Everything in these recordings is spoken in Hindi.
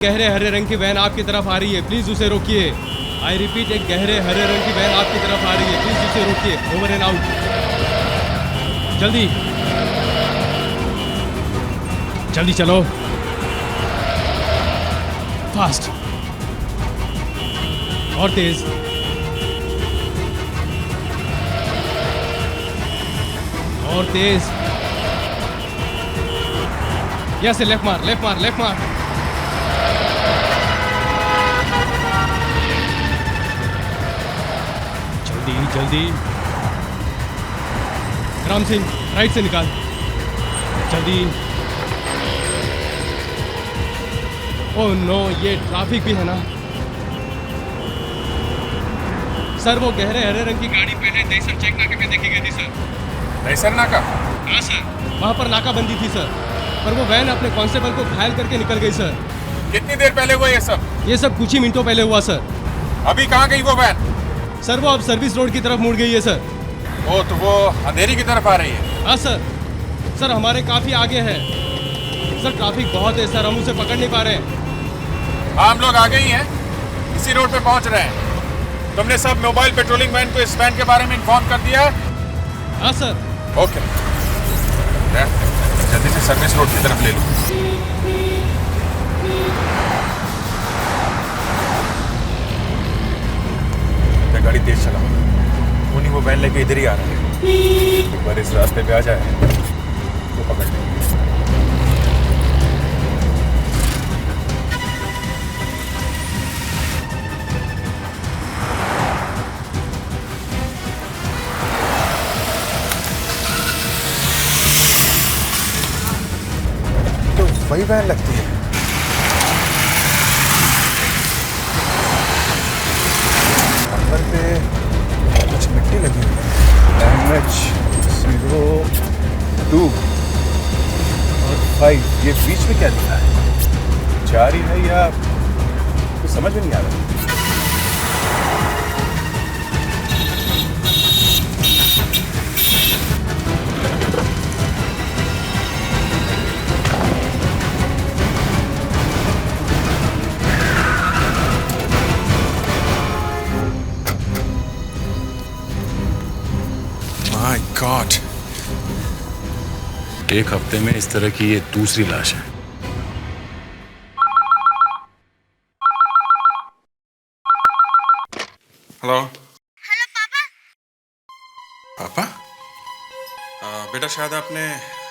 गहरे हरे रंग की वैन आपकी तरफ आ रही है, प्लीज उसे रोकिए। आई रिपीट, एक गहरे हरे रंग की वैन आपकी तरफ आ रही है, प्लीज उसे रोकिए। ओवर एंड आउट, जल्दी जल्दी चलो, फास्ट और तेज। और तेज। यस, लेफ्ट मार, लेफ्ट मार, लेफ्ट मार। जल्दी जल्दी। राम सिंह, राइट से निकाल, जल्दी। ओह नो, ये ट्रैफिक भी है ना। सर, वो गहरे हरे रंग की गाड़ी पहले दहीसर चेक नाके पे देखी गई थी सर। दहीसर नाका? हाँ सर, वहाँ पर नाकाबंदी थी सर, पर वो वैन अपने कांस्टेबल को घायल करके निकल गई सर। कितनी देर पहले हुआ ये सब? ये सब कुछ ही मिनटों पहले हुआ सर। अभी कहाँ गई वो वैन? सर, वो अब सर्विस रोड की तरफ मुड़ गई है सर। वो तो वो अंधेरी की तरफ आ रही है। हाँ सर, सर हमारे काफी आगे है सर, ट्रैफिक बहुत है सर, हम उसे पकड़ नहीं पा रहे हैं। हाँ, हम लोग आगे ही हैं, इसी रोड पे पहुंच रहे हैं। तुमने सब मोबाइल पेट्रोलिंग वैन को इस वैन के बारे में इन्फॉर्म कर दिया है? हाँ सर। ओके, जल्दी से सर्विस रोड की तरफ ले लो। गाड़ी तेज चलाओ, उन्हीं वो वैन लेके इधर ही आ रहा है। एक बार इस रास्ते पे आ जाए तो पकड़ लेंगे। तो वही वैन लगती है। नंबर पे कुछ मिट्टी लगी हुई है। MH02 और 5, ये बीच में क्या लिखा है? 4 ही है या कुछ समझ में नहीं आ रहा। माय गॉड, एक हफ्ते में इस तरह की ये दूसरी लाश है। हेलो। हेलो पापा। पापा? बेटा, शायद आपने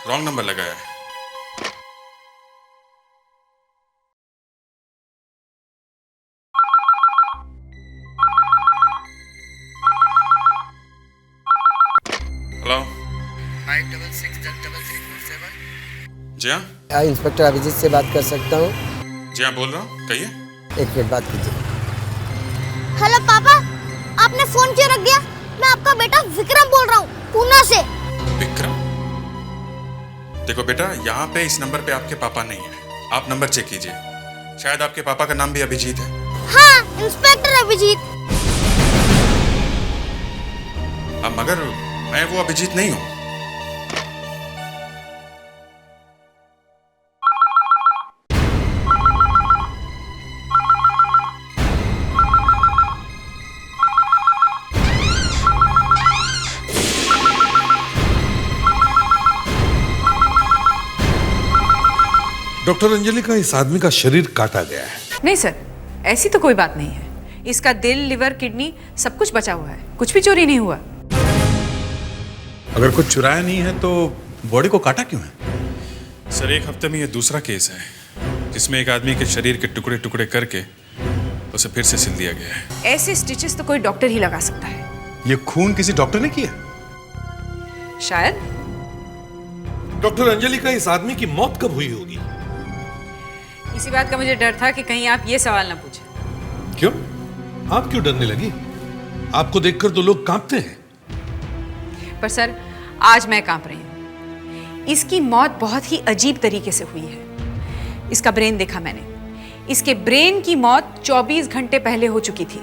रॉन्ग नंबर लगाया है। हेलो। 566347। जी हाँ? क्या इंस्पेक्टर अभिजीत से बात कर सकता हूँ? जी हाँ, बोल रहा हूँ, कहिए। एक मिनट बात कीजिए। हेलो पापा, आपने फोन क्यों रख दिया? मैं आपका बेटा विक्रम बोल रहा हूँ, पूना से। विक्रम? देखो बेटा, यहाँ पे इस नंबर पे आपके पापा नहीं है। आप नंबर चेक कीजिए, शायद आपके पापा का नाम भी अभिजीत है। हाँ, इंस्पेक्टर अभिजीत। अब मगर मैं वो अभिजीत नहीं हूँ। डॉक्टर अंजलि का इस आदमी का शरीर काटा गया है। नहीं सर, ऐसी तो कोई बात नहीं है। इसका दिल, लिवर, किडनी सब कुछ बचा हुआ है, कुछ भी चोरी नहीं हुआ। अगर कुछ चुराया नहीं है तो बॉडी को काटा क्यों है? सर, एक हफ्ते में ये दूसरा केस है जिसमें एक आदमी के शरीर के टुकड़े टुकड़े करके उसे फिर से सिल दिया गया है। ऐसे स्टिचेस तो कोई डॉक्टर ही लगा सकता है। ये खून किसी डॉक्टर ने किया? शायद। डॉक्टर अंजलि का इस आदमी की मौत कब हुई होगी? इसी बात का मुझे डर था कि कहीं आप ये सवाल ना पूछें। क्यों? आप क्यों डरने लगी? आपको देखकर तो लोग कांपते हैं। पर सर, आज मैं कांप रही हूँ। इसकी मौत बहुत ही अजीब तरीके से हुई है। इसका ब्रेन देखा मैंने। इसके ब्रेन की मौत 24 घंटे पहले हो चुकी थी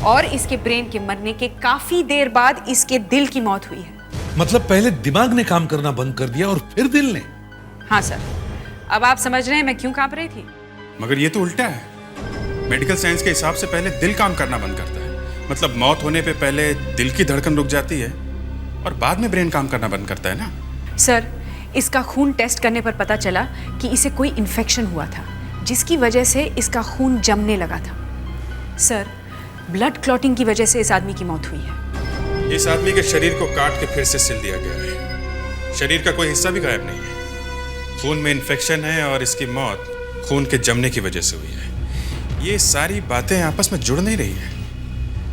और इसके ब्रेन के मरने के काफी देर बाद इसके दिल की मौत हुई है। मतलब पहले दिमाग ने काम करना बंद कर दिया और फिर दिल ने? हाँ सर, अब आप समझ रहे हैं मैं क्यों कांप रही थी। मगर ये तो उल्टा है। मेडिकल साइंस के हिसाब से पहले दिल काम करना बंद करता है। मतलब मौत होने पे पहले दिल की धड़कन रुक जाती है और बाद में ब्रेन काम करना बंद करता है ना। सर, इसका खून टेस्ट करने पर पता चला कि इसे कोई इन्फेक्शन हुआ था, जिसकी वजह से इसका खून जमने लगा था। सर, ब्लड क्लॉटिंग की वजह से इस आदमी की मौत हुई है। इस आदमी के शरीर को काट के फिर से सिल दिया गया है। शरीर का कोई हिस्सा भी गायब नहीं है। खून में इन्फेक्शन है और इसकी मौत खून के जमने की वजह से हुई है। ये सारी बातें आपस में जुड़ नहीं रही है।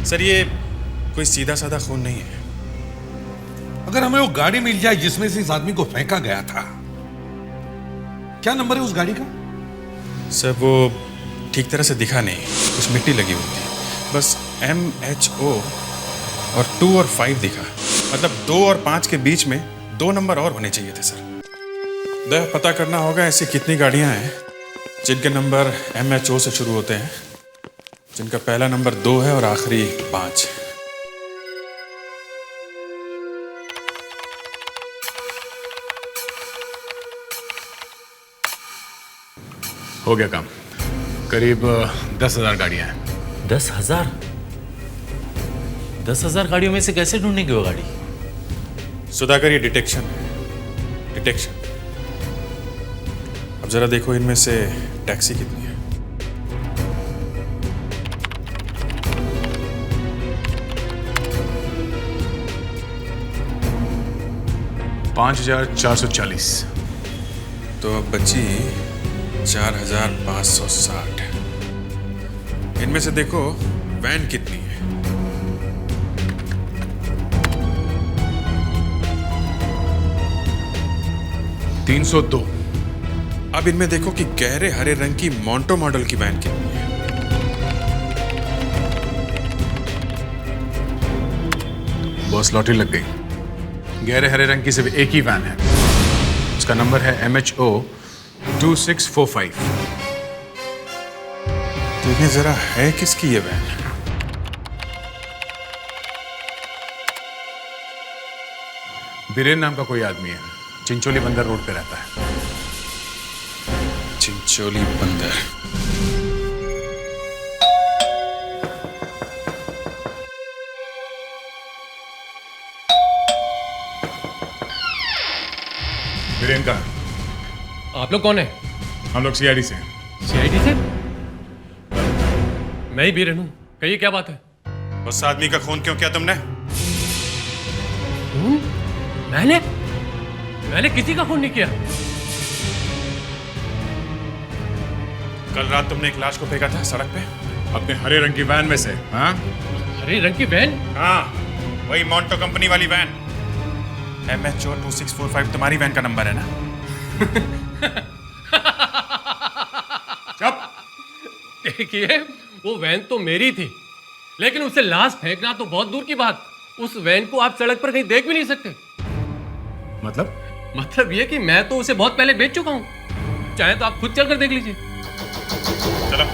सर, ये कोई सीधा साधा खून नहीं है। अगर हमें वो गाड़ी मिल जाए जिसमें से इस आदमी को फेंका गया था, क्या नंबर है उस गाड़ी का? सर, वो ठीक तरह से दिखा नहीं, कुछ मिट्टी लगी हुई थी। बस MHO और 2 और 5 दिखा। मतलब 2 और 5 के बीच में 2 नंबर और होने चाहिए थे सर। पता करना होगा ऐसी कितनी गाड़ियां हैं जिनके नंबर MHO से शुरू होते हैं, जिनका पहला नंबर 2 है और आखिरी 5। हो गया काम। करीब 10,000 गाड़ियां हैं। 10,000? 10,000 गाड़ियों में से कैसे ढूंढेंगे वो गाड़ी? सुधाकर, ये डिटेक्शन है, डिटेक्शन। अब जरा देखो इनमें से टैक्सी कितनी है। $5,440। तो अब बची 4,560। इनमें से देखो वैन कितनी है। 302। अब इनमें देखो कि गहरे हरे रंग की मोंटो मॉडल की वैन कितनी है। बॉस, लॉटरी लग गई। गहरे हरे रंग की सिर्फ एक ही वैन है। उसका नंबर है MHO 2645। देखिए जरा, है किसकी ये वैन? बीरेन नाम का कोई आदमी है, चिंचोली बंदर रोड पे रहता है। चिंचोली बंदर। बीरेन का? आप लोग कौन है? हम लोग CID से हैं। CID से? मैं ही बीरन हूँ। कहिए क्या बात है? उस आदमी का खून क्यों किया तुमने? खून? मैंने किसी का खून नहीं किया। कल रात तुमने एक लाश को फेंका था सड़क पे अपने हरे रंग की वैन में से। हाँ, हरे रंग की वैन? हाँ, वही मॉन्टो कंपनी वाली वैन। MHO 2645 तुम्हारी वैन का नंबर है ना? चुप। देखिए, वो वैन तो मेरी थी, लेकिन उसे लाश फेंकना तो बहुत दूर की बात। उस वैन को आप सड़क पर कहीं देख भी नहीं सकते। मतलब ये कि मैं तो उसे बहुत पहले बेच चुका हूं। चाहे तो आप खुद चलकर देख लीजिए। चलो।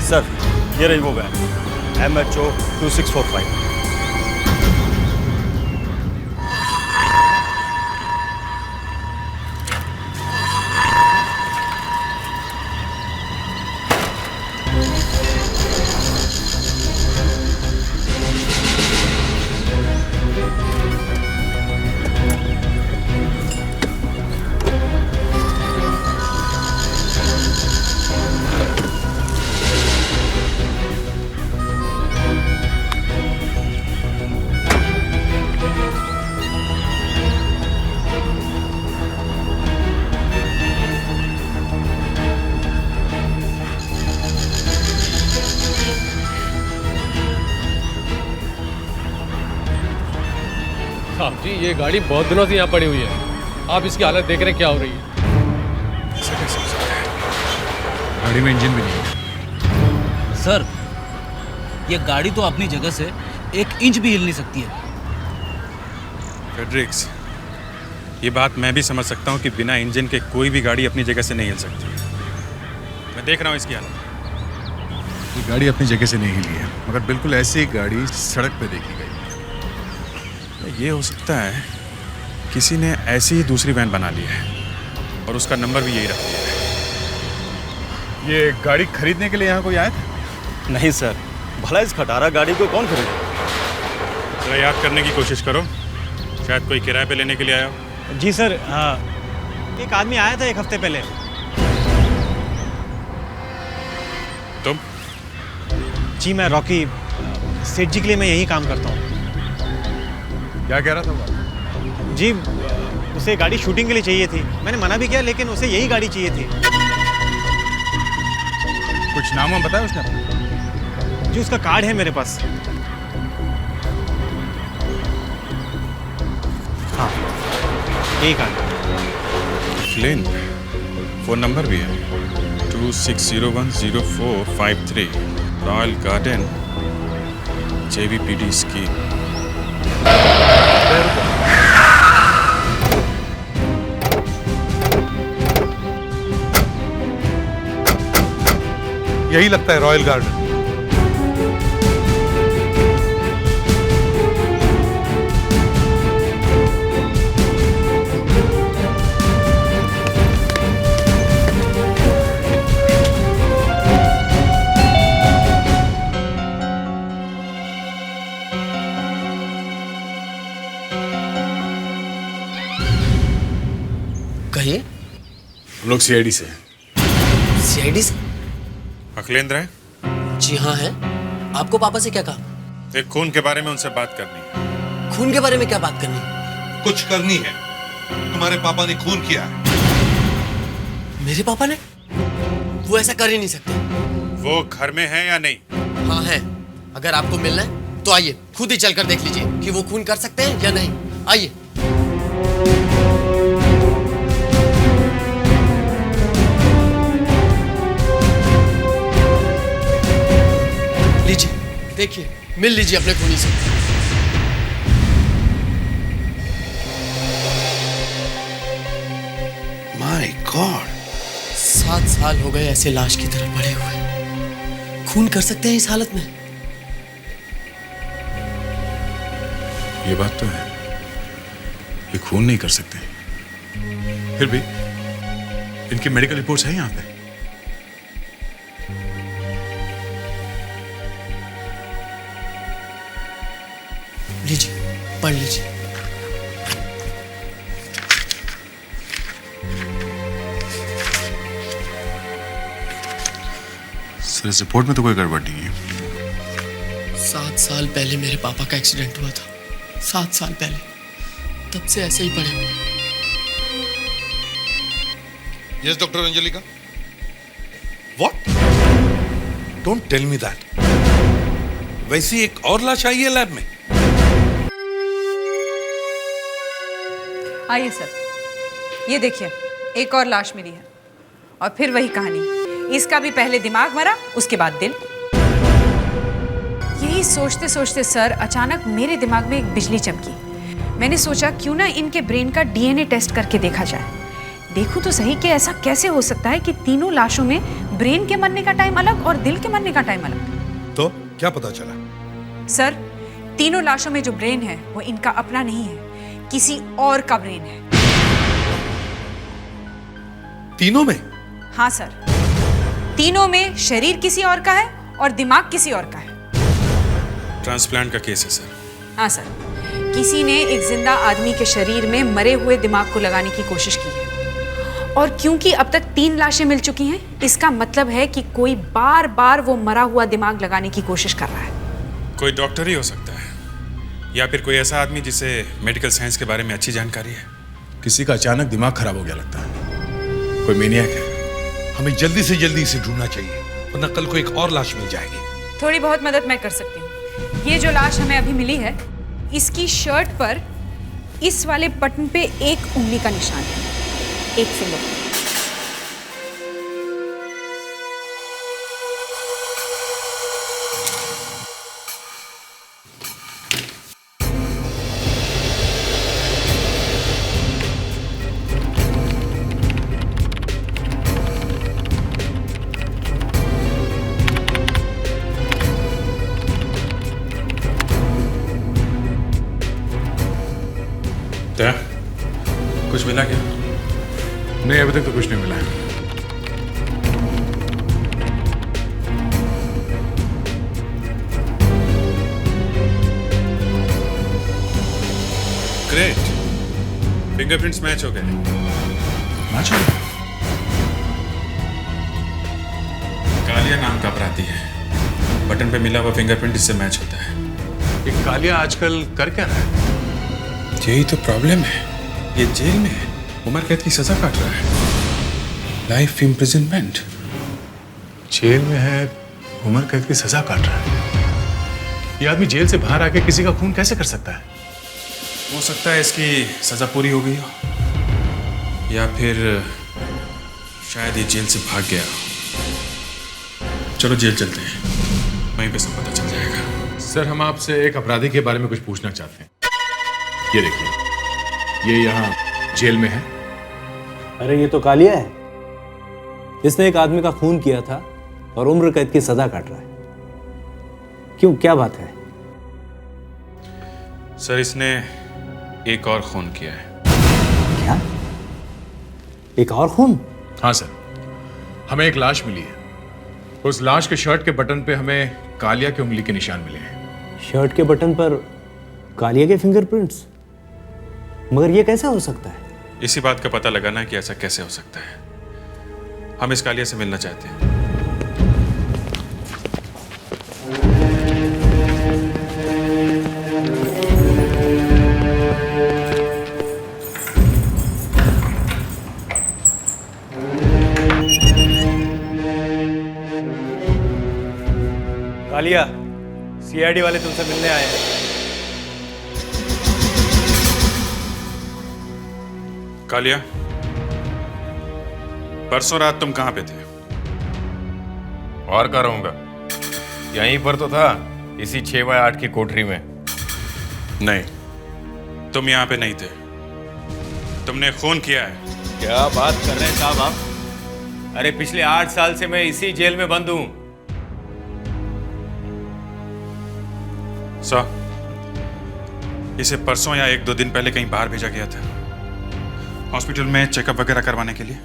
सर, ये रही वो वैन MHO 2645। साहब जी, ये गाड़ी बहुत दिनों से यहाँ पड़ी हुई है। आप इसकी हालत देख रहे हैं क्या हो रही है। ऐसा कैसे हो सकता है? गाड़ी में इंजन भी नहीं है। सर, ये गाड़ी तो अपनी जगह से 1 इंच भी हिल नहीं सकती है। फेड्रिक्स, ये बात मैं भी समझ सकता हूँ कि बिना इंजन के कोई भी गाड़ी अपनी जगह से नहीं हिल सकती। मैं देख रहा हूँ इसकी हालत। ये गाड़ी अपनी जगह से नहीं हिली है, मगर बिल्कुल ऐसी ही गाड़ी सड़क पे देखी गई। ये हो सकता है किसी ने ऐसी ही दूसरी वैन बना ली है और उसका नंबर भी यही रख दिया है। ये गाड़ी खरीदने के लिए यहाँ कोई आया था? नहीं सर, भला इस खटारा गाड़ी को कौन खरीदे? जरा याद करने की कोशिश करो, शायद कोई किराए पे लेने के लिए आया हो। जी सर, एक आदमी आया था 1 हफ्ते पहले। तुम? जी मैं रॉकी, सेठ जी के लिए मैं यही काम करता हूँ। क्या कह रहा था वो? जी उसे गाड़ी शूटिंग के लिए चाहिए थी। मैंने मना भी किया, लेकिन उसे यही गाड़ी चाहिए थी। कुछ नाम वाम बताया उसने? जी उसका कार्ड है मेरे पास। हाँ, यही कार्ड। लेन फ़ोन नंबर भी है 26010453 रॉयल गार्डन JVPD स्कीम। यही लगता है रॉयल गार्डन। कहिए। हम लोग CID से हैं। CID से? अखिलेंद्र है? जी हाँ है। आपको पापा से क्या कहा? एक खून के बारे में उनसे बात करनी है। खून के बारे में क्या बात करनी? कुछ करनी है। तुम्हारे पापा ने खून किया है। मेरे पापा ने? वो ऐसा कर ही नहीं सकते। वो घर में है या नहीं? हाँ है। अगर आपको मिलना है तो आइए, खुद ही चलकर देख लीजिए कि वो खून कर सकते हैं या नहीं। आइए। लीजिए, देखिए, मिल लीजिए अपने खूनी से। माय गॉड, 7 साल हो गए ऐसे लाश की तरह पड़े हुए। खून कर सकते हैं इस हालत में? ये बात तो है, ये खून नहीं कर सकते। फिर भी इनकी मेडिकल रिपोर्ट्स है यहाँ पे। लीजिए, पढ़ लीजिए। सर, इस रिपोर्ट में तो कोई गड़बड़ नहीं है। 7 साल पहले मेरे पापा का एक्सीडेंट हुआ था। 7 साल पहले। तब से ऐसे ही पड़े हुए। Yes doctor Anjalika. What? Don't tell me that. वैसी एक और लाश आई है लैब में? आइए सर, ये देखिए, एक और लाश मिली है। और फिर वही कहानी, इसका भी पहले दिमाग मरा, उसके बाद दिल। यही सोचते सोचते सर अचानक मेरे दिमाग में एक बिजली चमकी। मैंने सोचा क्यों ना इनके ब्रेन का DNA टेस्ट करके देखा जाए। देखूं तो सही कि ऐसा कैसे हो सकता है कि तीनों लाशों में ब्रेन के मरने का टाइम अलग और दिल के मरने का टाइम अलग। तो क्या पता चला? सर, तीनों लाशों में जो ब्रेन है वो इनका अपना नहीं है, किसी और का ब्रेन है। तीनों में? हाँ सर, तीनों में शरीर किसी और का है और दिमाग किसी और का है। ट्रांसप्लांट का केस है सर। हाँ सर, किसी ने एक जिंदा आदमी के शरीर में मरे हुए दिमाग को लगाने की कोशिश की है। और क्योंकि अब तक 3 लाशें मिल चुकी हैं, इसका मतलब है कि कोई बार बार वो मरा हुआ दिमाग लगाने की कोशिश कर रहा है। कोई डॉक्टर ही हो सकता है, या फिर कोई ऐसा आदमी जिसे मेडिकल साइंस के बारे में अच्छी जानकारी है। किसी का अचानक दिमाग खराब हो गया लगता है। कोई मेनियक है। हमें जल्दी से जल्दी इसे ढूंढना चाहिए, वरना कल को एक और लाश मिल जाएगी। थोड़ी बहुत मदद मैं कर सकती हूँ। ये जो लाश हमें अभी मिली है, इसकी शर्ट पर इस वाले बटन पे एक उंगली का निशान है, एक फिंगर। क्या कुछ मिला क्या? नहीं, अभी तक तो कुछ नहीं मिला है। ग्रेट, फिंगरप्रिंट्स मैच हो गए। मैच हो गए? कालिया नाम का अपराधी है, बटन पे मिला हुआ फिंगरप्रिंट इससे मैच होता है। ये कालिया आजकल कर क्या रहा है? यही तो प्रॉब्लम है, ये जेल में है, उम्र कैद की सजा काट रहा है, लाइफ इम्प्रिजनमेंट। जेल में है, उम्र कैद की सजा काट रहा है। ये आदमी जेल से बाहर आके किसी का खून कैसे कर सकता है? हो सकता है इसकी सजा पूरी हो गई हो, या फिर शायद ये जेल से भाग गया हो। चलो जेल चलते हैं, वहीं पे सब पता चल जाएगा। सर, हम आपसे एक अपराधी के बारे में कुछ पूछना चाहते हैं। ये देखिए, ये यहाँ जेल में है। अरे ये तो कालिया है, इसने एक आदमी का खून किया था और उम्र कैद की सजा काट रहा है। क्यों, क्या बात है? सर, इसने एक और खून किया है। क्या? एक और खून? हाँ सर, हमें एक लाश मिली है। उस लाश के शर्ट के बटन पे हमें कालिया की उंगली के निशान मिले हैं। शर्ट के बटन पर कालिया के फिंगरप्रिंट्स? मगर ये कैसे हो सकता है? इसी बात का पता लगाना है कि ऐसा कैसे हो सकता है। हम इस कालिया से मिलना चाहते हैं। कालिया, सीआईडी वाले तुमसे मिलने आए हैं। कालिया, परसों रात तुम कहां पे थे? और कहाँ रहूंगा, यहीं पर तो था, इसी 6x8 की कोठरी में। नहीं, तुम यहां पे नहीं थे, तुमने खून किया है। क्या बात कर रहे हैं साहब आप? अरे पिछले 8 साल से मैं इसी जेल में बंद हूं। सर, इसे परसों या 1-2 दिन पहले कहीं बाहर भेजा गया था, हॉस्पिटल में चेकअप वगैरह करवाने के लिए।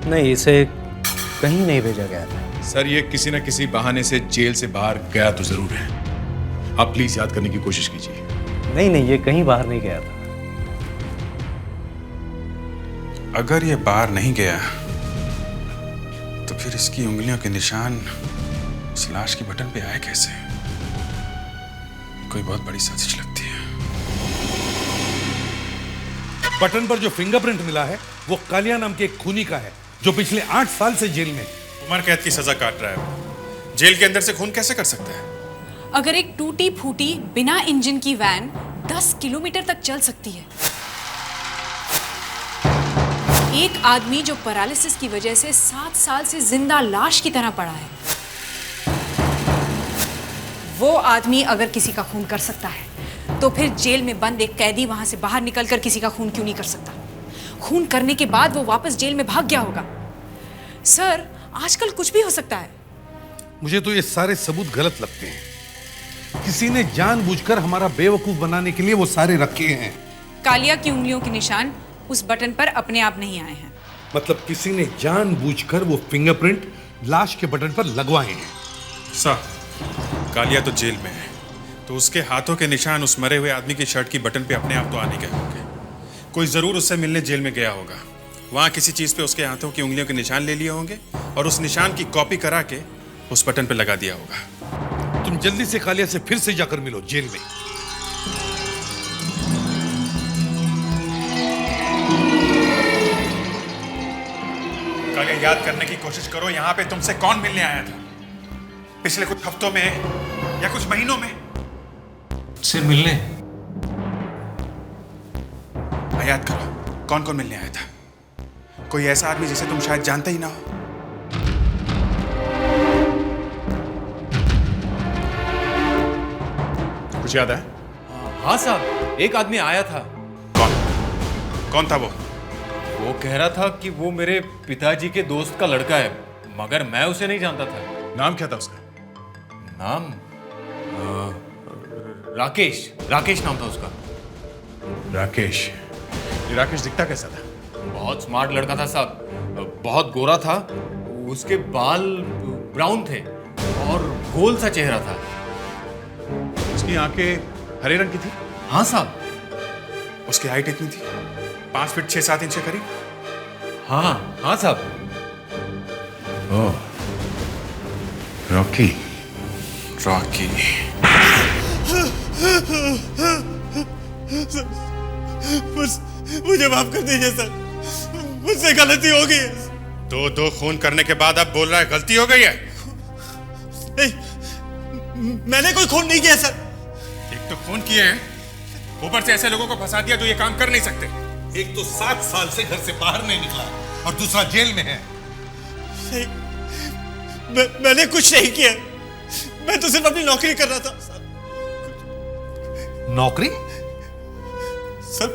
नहीं, इसे कहीं नहीं भेजा गया था। सर, ये किसी न किसी बहाने से जेल से बाहर गया तो जरूर है। आप प्लीज याद करने की कोशिश कीजिए। नहीं, ये कहीं बाहर नहीं गया था। अगर ये बाहर नहीं गया तो फिर इसकी उंगलियों के निशान उस लाश के बटन पे आए कैसे? कोई बहुत बड़ी साजिश लगती है। बटन पर जो फिंगरप्रिंट मिला है वो कालिया नाम के एक खूनी का है, जो पिछले 8 साल से जेल में। उम्र कैद की सजा काट रहा है वो। जेल के अंदर से खून कैसे कर सकता है? अगर एक टूटी फूटी बिना इंजन की वैन 10 किलोमीटर तक चल सकती है, एक आदमी जो पैरालिसिस की वजह से 7 साल से जिंदा लाश की तरह पड़ा है, वो आदमी अगर किसी का खून कर सकता है तो फिर जेल में बंद एक कैदी वहां से बाहर निकलकर किसी का खून क्यों नहीं कर सकता? खून करने के बाद वो वापस जेल में भाग गया होगा। सर, आजकल कुछ भी हो सकता है। मुझे तो ये सारे सबूत गलत लगते हैं। किसी ने जानबूझकर हमारा बेवकूफ बनाने के लिए वो सारे रखे हैं। कालिया की उंगलियों के निशान उस बटन पर अपने आप नहीं आए हैं। मतलब किसी ने जानबूझकर वो फिंगरप्रिंट लाश के बटन पर लगवाए हैं। सर, कालिया तो जेल में है, तो उसके हाथों के निशान उस मरे हुए आदमी की शर्ट की बटन पे अपने आप तो आने गए होंगे। कोई जरूर उससे मिलने जेल में गया होगा, वहां किसी चीज पे उसके हाथों की उंगलियों के निशान ले लिए होंगे और उस निशान की कॉपी करा के उस बटन पे लगा दिया होगा। तुम जल्दी से कालिया से फिर से जाकर मिलो जेल में। कालिया, याद करने की कोशिश करो, यहाँ पे तुमसे कौन मिलने आया था पिछले कुछ हफ्तों में या कुछ महीनों में? से मिलने? याद करो, कौन कौन मिलने आया था? कोई ऐसा आदमी जिसे तुम शायद जानते ही ना हो? कुछ याद है? हाँ साहब, एक आदमी आया था। कौन था वो? वो कह रहा था कि वो मेरे पिताजी के दोस्त का लड़का है, मगर मैं उसे नहीं जानता था। नाम क्या था उसका? नाम राकेश नाम था उसका। राकेश? ये राकेश दिखता कैसा था? बहुत स्मार्ट लड़का था साहब, बहुत गोरा था, उसके बाल ब्राउन थे और गोल सा चेहरा था। उसकी आंखें हरे रंग की थी? हाँ साहब। उसकी हाइट इतनी थी? 5 फीट 6-7 इंच के करीब? हाँ साहब। ओह, रॉकी। मुझे माफ कर दीजिए सर, मुझसे गलती हो गई है। दो खून करने के बाद अब बोल रहा है गलती हो गई है? नहीं, मैंने कोई खून नहीं किया सर। एक तो खून किए हैं, ऊपर से ऐसे लोगों को फंसा दिया जो ये काम कर नहीं सकते। एक तो 7 साल से घर से बाहर नहीं निकला और दूसरा जेल में है। मैंने कुछ नहीं किया, मैं तो सिर्फ अपनी नौकरी कर रहा था। नौकरी? सर,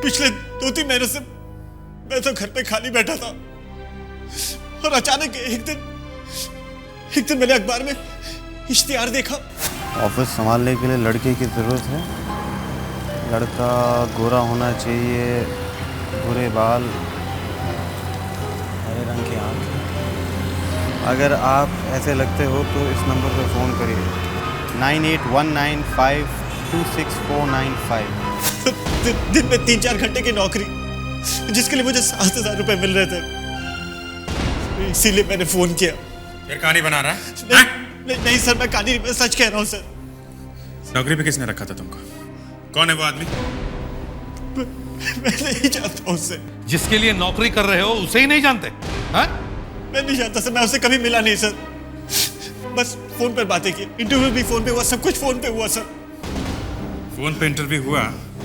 पिछले 2-3 महीनों से मैं तो घर पे खाली बैठा था और अचानक एक दिन मैंने अखबार में इश्तिहार देखा। ऑफिस संभालने के लिए लड़के की जरूरत है। लड़का गोरा होना चाहिए, भूरे बाल, हरे रंग की आंखें। अगर आप ऐसे लगते हो तो इस नंबर पर फ़ोन करिए 9819526495। दिन में 3-4 घंटे की नौकरी, जिसके लिए मुझे 7,000 रुपए मिल रहे थे, इसीलिए मैंने फोन किया। फिर कहानी बना रहा है? नहीं सर, मैं कहानी, मैं सच कह रहा हूँ सर। नौकरी पे किसने रखा था तुमको? कौन है वो आदमी? मैं नहीं जानता उससे। जिसके लिए नौकरी कर रहे हो उसे ही नहीं जानते? हाँ? मैं नहीं जानता सर, मैं उससे कभी मिला नहीं सर, बस फोन पर बातें की। इंटरव्यू भी फोन पे हुआ, सब कुछ फोन पे हुआ सर। फोन पे इंटरव्यू हुआ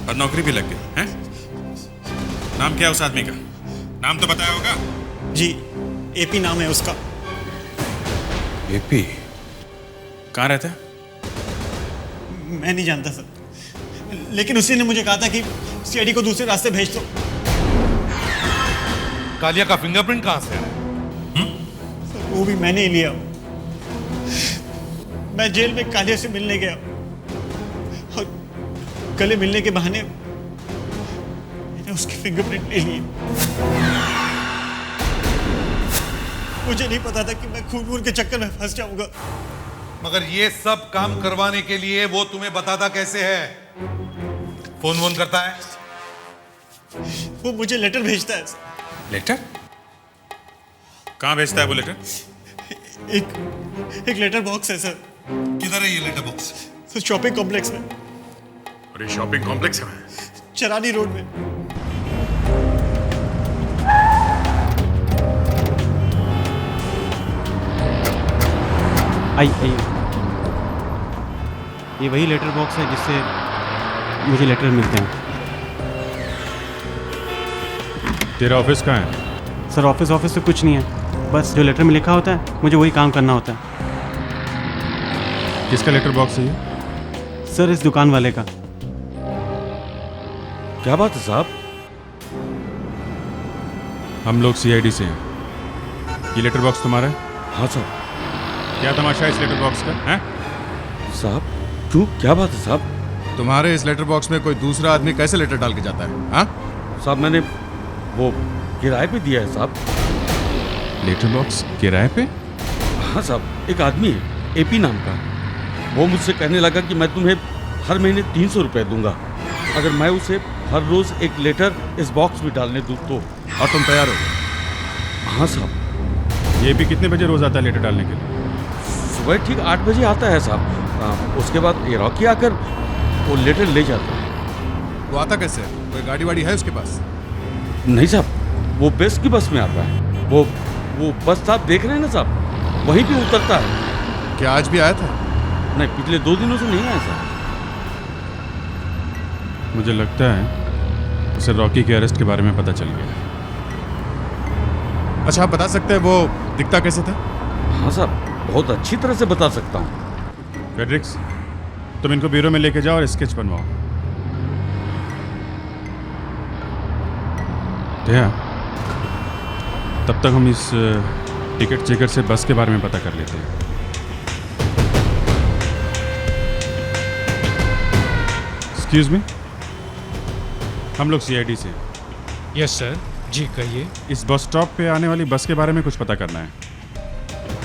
और नौकरी भी लग गई है? नाम क्या है उस आदमी का? नाम तो बताया होगा? जी, एपी नाम है उसका। एपी? कहाँ रहता है? मैं नहीं जानता सर, लेकिन उसी ने मुझे कहा था कि सीआईडी को दूसरे रास्ते भेज दो। कालिया का फिंगरप्रिंट कहाँ से आया? वो भी मैंने ही लिया। मैं जेल में कालिया से मिलने गया और गले मिलने के बहाने मैंने उसकी फिंगरप्रिंट ले ली। मुझे नहीं पता था कि मैं खून के चक्कर में फंस जाऊंगा। मगर ये सब काम करवाने के लिए वो तुम्हें बताता कैसे है? फोन करता है? वो मुझे लेटर भेजता है। लेटर? कहाँ भेजता है वो लेटर? एक लेटर बॉक्स है सर। किधर है ये letter box? Sir, shopping complex में। और ये शॉपिंग कॉम्प्लेक्स है? चरानी रोड में। आइए, ये वही लेटर बॉक्स है जिससे मुझे लेटर मिलते हैं। तेरा ऑफिस कहाँ है? सर, ऑफिस से कुछ नहीं है, बस जो लेटर में लिखा होता है मुझे वही काम करना होता है। किसका लेटर बॉक्स है ये? सर, इस दुकान वाले का। क्या बात है साहब? हम लोग सीआईडी से हैं। ये लेटर बॉक्स तुम्हारा है? हाँ साहब। क्या तमाशा है इस लेटर बॉक्स का? हैं? साहब क्यों, क्या बात है साहब? तुम्हारे इस लेटर बॉक्स में कोई दूसरा आदमी कैसे लेटर डाल के जाता है? हाँ साहब, मैंने वो किराए पे दिया है साहब। लेटर बॉक्स किराए पे? हाँ साहब, एक आदमी है एपी नाम का, वो मुझसे कहने लगा कि मैं तुम्हें हर महीने 300 रुपये दूंगा अगर मैं उसे हर रोज एक लेटर इस बॉक्स में डालने दूँ तो। और तुम तैयार हो गए? हाँ साहब। ये भी कितने बजे रोज आता है लेटर डालने के लिए? सुबह ठीक 8 बजे आता है साहब। उसके बाद ये रॉकी आकर वो लेटर ले जाता है। वो आता कैसे? कोई गाड़ी वाड़ी है उसके पास? नहीं साहब, वो बेस्ट की बस में आता है। वो बस साहब देख रहे हैं ना साहब, वहीं पे उतरता है। क्या आज भी आया था? नहीं, पिछले 2 दिनों से नहीं आया साहब। मुझे लगता है उसे रॉकी के अरेस्ट के बारे में पता चल गया। अच्छा, आप बता सकते हैं वो दिखता कैसे था? हाँ साहब, बहुत अच्छी तरह से बता सकता हूँ। फेड्रिक्स, तुम इनको ब्यूरो में लेके जाओ और स्केच बनवाओ। क्या? तब तक हम इस टिकट चेकर से बस के बारे में पता कर लेते हैं। एक्सक्यूज मी, हम लोग सीआईडी से। Yes sir. जी कहिए। इस बस स्टॉप पे आने वाली बस के बारे में कुछ पता करना है।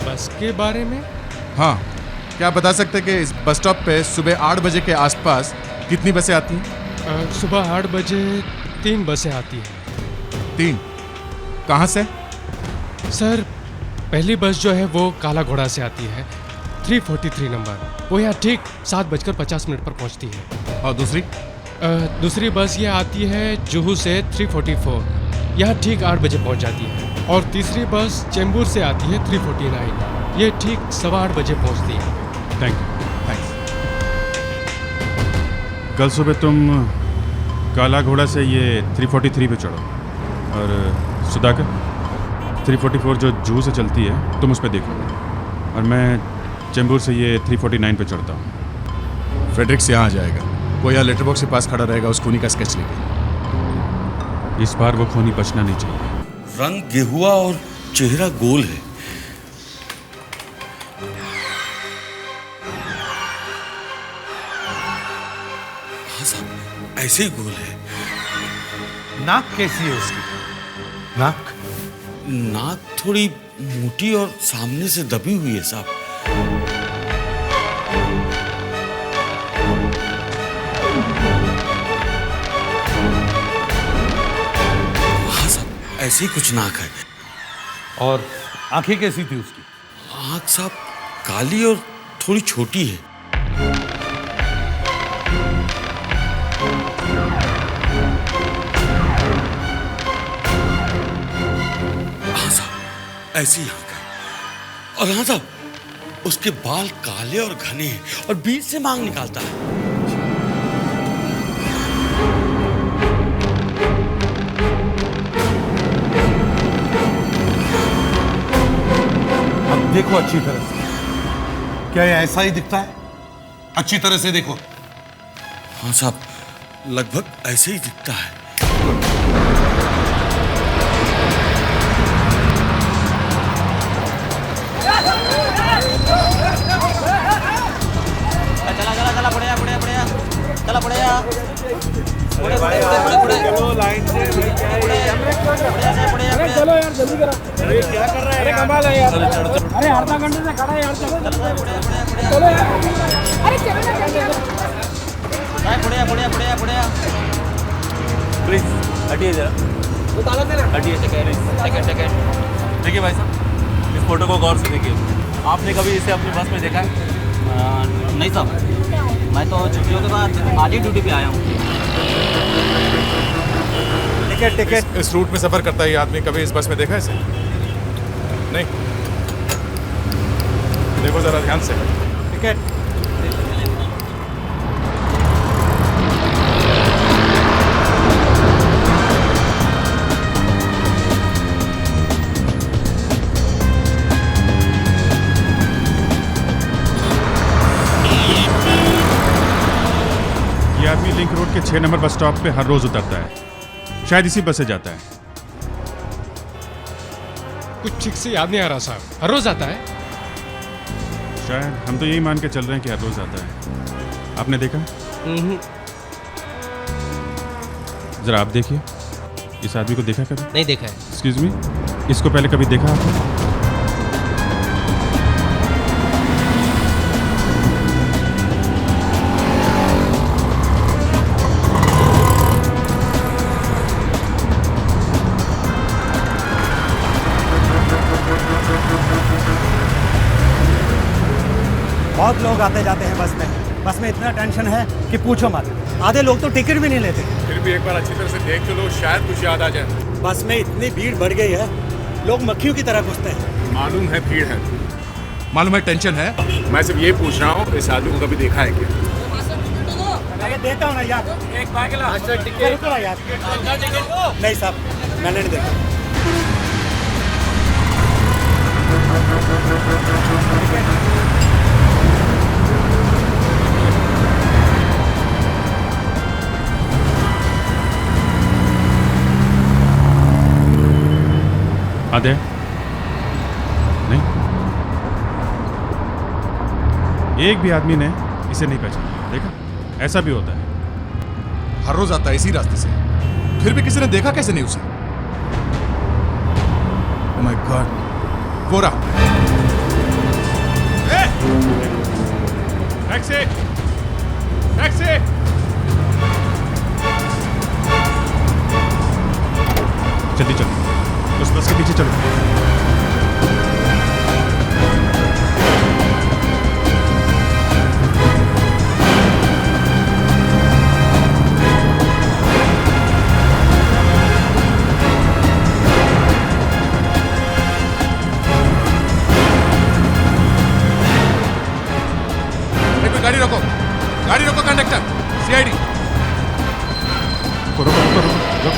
बस के बारे में? हाँ, क्या आप बता सकते हैं कि इस बस स्टॉप पे सुबह 8 बजे के आसपास कितनी बसें आती हैं? सुबह 8 बजे 3 बसें आती हैं। 3? कहाँ से? सर, पहली बस जो है वो काला घोड़ा से आती है, 343 नंबर। वो यहाँ ठीक 7:50 पर पहुँचती है। और दूसरी? दूसरी बस ये आती है जुहू से 344, यहाँ ठीक 8 बजे पहुँच जाती है। और तीसरी बस चेंबूर से आती है 349, ये ठीक 8:15 बजे पहुँचती है। Thank you. थैंक्स। कल सुबह तुम काला घोड़ा से ये 343 पे चढ़ो और सुधाकर 344 जो जूहू से चलती है तुम उस पर देखो, और मैं चेंबूर से ये 349 पे चढ़ता हूँ। फ्रेडरिक्स यहाँ आ जाएगा, वो यहाँ लेटर बॉक्स के पास खड़ा रहेगा उस खूनी का स्केच लेके। इस बार वो खूनी बचना नहीं चाहिए। रंग गेहुआ और चेहरा गोल है। हाँ साहब, ऐसे ही गोल है। नाक कैसी है उसकी? नाक थोड़ी मोटी और सामने से दबी हुई है साहब। हाँ साहब, ऐसे ही कुछ नाक है। और आंखें कैसी थी उसकी? आंख साहब काली और थोड़ी छोटी है। ऐसी आंख है। और हाँ साहब, उसके बाल काले और घने हैं और बीच से मांग निकालता है। अब देखो अच्छी तरह से, क्या ये ऐसा ही दिखता है? अच्छी तरह से देखो। हाँ साहब, लगभग ऐसे ही दिखता है। चलो लाइन से। चलो यार जल्दी करो। अरे क्या कर रहा है? अरे कमाल है यार। अरे आधा घंटे से खड़ा है यार। चलो यार। अरे चलो ना जल्दी। बढ़िया। प्लीज हटिए जरा। हटिए। सेकंड। देखिए भाई साहब, इस फोटो को गौर से देखिए। आपने कभी इसे अपनी बस में देखा है? नहीं साहब, मैं तो छुट्टियों के बाद आज ही ड्यूटी पे आया हूँ। टिकट। इस रूट में सफर करता है ये आदमी, कभी इस बस में देखा है इसे? नहीं। देखो जरा ध्यान से। टिकट। ये आदमी लिंक रोड के 6 नंबर बस स्टॉप पे हर रोज उतरता है, शायद इसी बस से जाता है। कुछ ठीक से याद नहीं आ रहा साहब। हर रोज आता है? शायद, हम तो यही मान के चल रहे हैं कि हर रोज आता है। आपने देखा? जरा आप देखिए, इस आदमी को देखा कभी? नहीं देखा है। एक्सक्यूज मी, इसको पहले कभी देखा आपने? बहुत लोग आते जाते हैं बस में इतना टेंशन है कि पूछो मत। आधे लोग तो टिकट भी नहीं लेते। फिर भी एक बार अच्छी तरह से देख तो लो, शायद कुछ याद आ जाए। बस में इतनी भीड़ बढ़ गई है, लोग मक्खियों की तरह घुसते हैं। मालूम है भीड़ है, मालूम है टेंशन है, मैं सिर्फ ये पूछ रहा हूँ इस आदमी को कभी देखा है क्या? देता हूँ ना यार, एक पागला रुको ना यार। नहीं साहब, मैंने नहीं देखा। आधे नहीं, एक भी आदमी ने इसे नहीं पहचाना। देखा, ऐसा भी होता है। हर रोज आता है इसी रास्ते से, फिर भी किसी ने देखा कैसे नहीं उसे? ओह माय गॉड, गोरा! टैक्सी! टैक्सी! जल्दी चलो, उस बस के पीछे चलो। गाड़ी रोको, गाड़ी रोको कंडक्टर, सीआईडी। रुको रुको रुको रुको।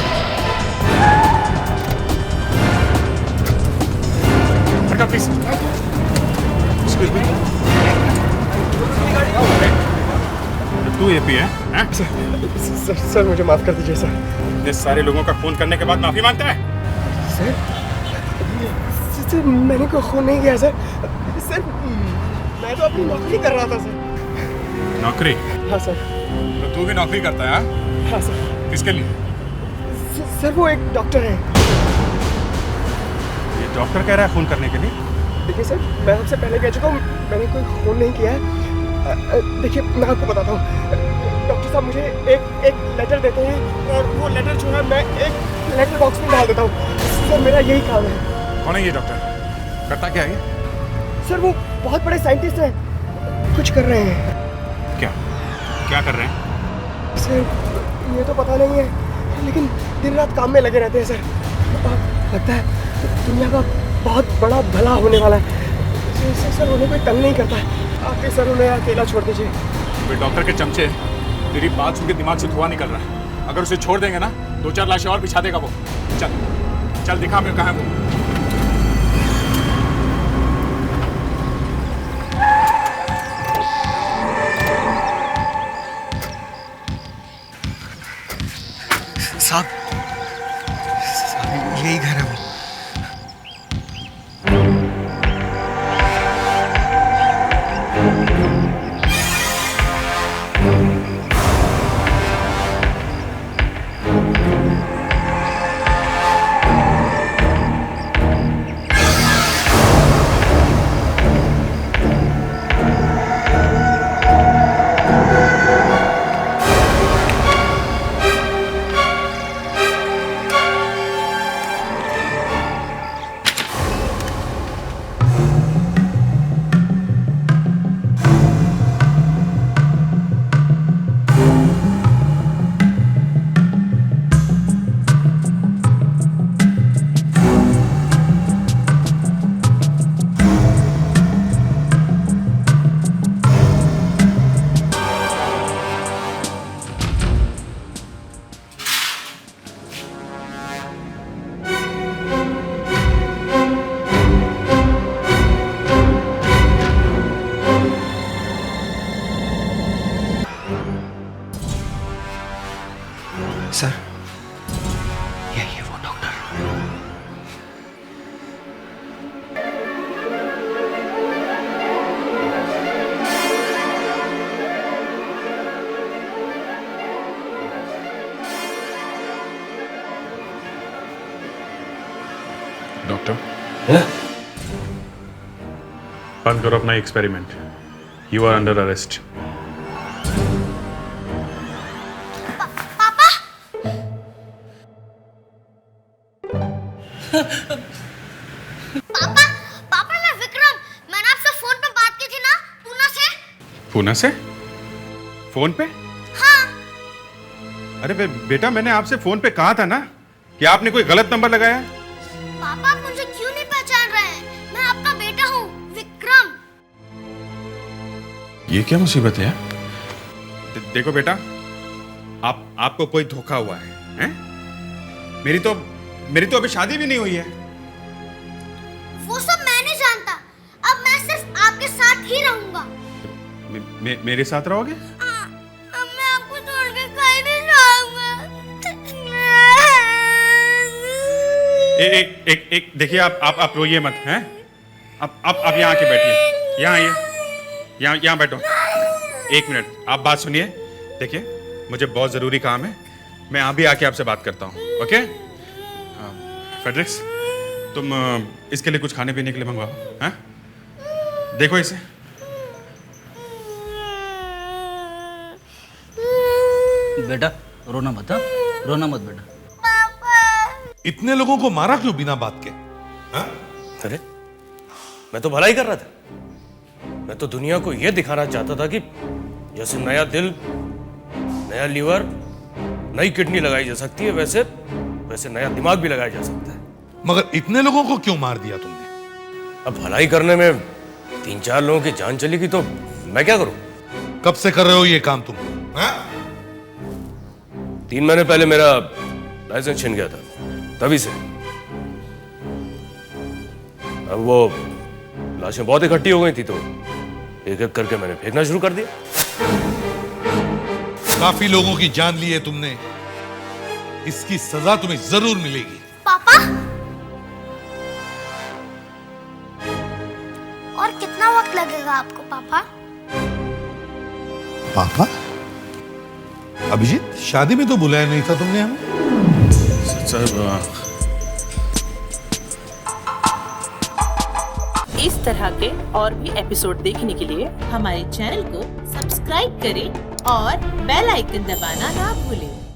हटा प्लीज। तू एपी है? सर मुझे माफ कर दीजिए सर। इतने सारे लोगों का खून करने के बाद माफी मांगता है? सर मैंने कोई खून नहीं किया सर। सर मैं तो अपनी नौकरी कर रहा था सर। नौकरी? हाँ सर। तो तू भी नौकरी करता है? हाँ सर। किसके लिए? सर वो एक डॉक्टर है। ये डॉक्टर कह रहा है खून करने के लिए? देखिए सर, मैं आपसे पहले कह चुका हूँ, मैंने कोई खून नहीं किया है। देखिए मैं आपको बताता हूँ, डॉक्टर साहब मुझे एक लेटर देते हैं और वो लेटर जो है मैं एक लेटर बॉक्स में डाल देता हूँ। सर मेरा यही काम है। कौन है ये डॉक्टर? करता क्या है? सर वो बहुत बड़े साइंटिस्ट हैं, कुछ कर रहे हैं। क्या कर रहे हैं? सर ये तो पता नहीं है, लेकिन दिन रात काम में लगे रहते हैं सर। लगता है दुनिया का बहुत बड़ा भला होने वाला है। सर उन्हें कोई तंग नहीं करता है। आके सर उन्हें अकेला छोड़ दीजिए। वे डॉक्टर के चमचे, तेरी बात सुन के दिमाग से धुआं निकल रहा है। अगर उसे छोड़ देंगे ना, 2-4 लाशें और बिछा देगा वो। चल चल दिखा मैं कहाँ है वो। साहब यही घर है वो। सर यही है वो डॉक्टर। डॉक्टर बंद करो अपना experiment. You are under arrest. पापा मैं विक्रम, मैंने आपसे फोन पे बात की थी ना, पूना से। पूना से? फोन पे? हाँ। अरे बेटा मैंने आपसे फोन पे कहा था ना कि आपने कोई गलत नंबर लगाया। पापा आप मुझे क्यों नहीं पहचान रहे हैं? मैं आपका बेटा हूँ विक्रम। ये क्या मुसीबत है? देखो बेटा, आपको कोई धोखा हुआ है, हैं? मेरी तो अभी शादी भी नहीं हुई है। वो सब मैं नहीं जानता। अब मैं सिर्फ आपके साथ ही रहूंगा। मेरे साथ रहोगे? अब मैं आपको छोड़ के कहीं नहीं जाऊंगा। एक देखिए, आप रोइए मत, हैं? आप यहाँ आके बैठिए, यहाँ आइए, यहाँ बैठो। 1 मिनट, आप बात सुनिए। देखिए, मुझे बहुत जरूरी काम है, मैं अभी आके आपसे बात करता हूँ, ओके? फेड्रिक्स, तुम इसके लिए कुछ खाने पीने के लिए मंगवाओ, हैं? देखो इसे। बेटा रोना मत, हाँ? रोना मत बेटा। इतने लोगों को मारा क्यों बिना बात के? हाँ? अरे मैं तो भलाई कर रहा था। मैं तो दुनिया को यह दिखाना चाहता था कि जैसे नया दिल, नया लीवर, नई किडनी लगाई जा सकती है, वैसे नया दिमाग भी लगाया जा सकता है। मगर इतने लोगों को क्यों मार दिया तुमने? अब भलाई करने में 3-4 लोगों की जान चली गई तो मैं क्या करूं? कब से कर रहे हो ये काम तुम? 3 महीने पहले मेरा लाइसेंस छिन गया था, तभी से। अब वो लाशें बहुत इकट्ठी हो गई थी तो एक एक करके मैंने फेंकना शुरू कर दिया। काफी लोगों की जान ली है तुमने, इसकी सजा तुम्हें जरूर मिलेगी। पापा, और कितना वक्त लगेगा आपको पापा? पापा? अभिजीत, शादी में तो बुलाया नहीं था तुमने हमें। सर, इस तरह के और भी एपिसोड देखने के लिए हमारे चैनल को सब्सक्राइब करें और बेल आइकन दबाना ना भूलें।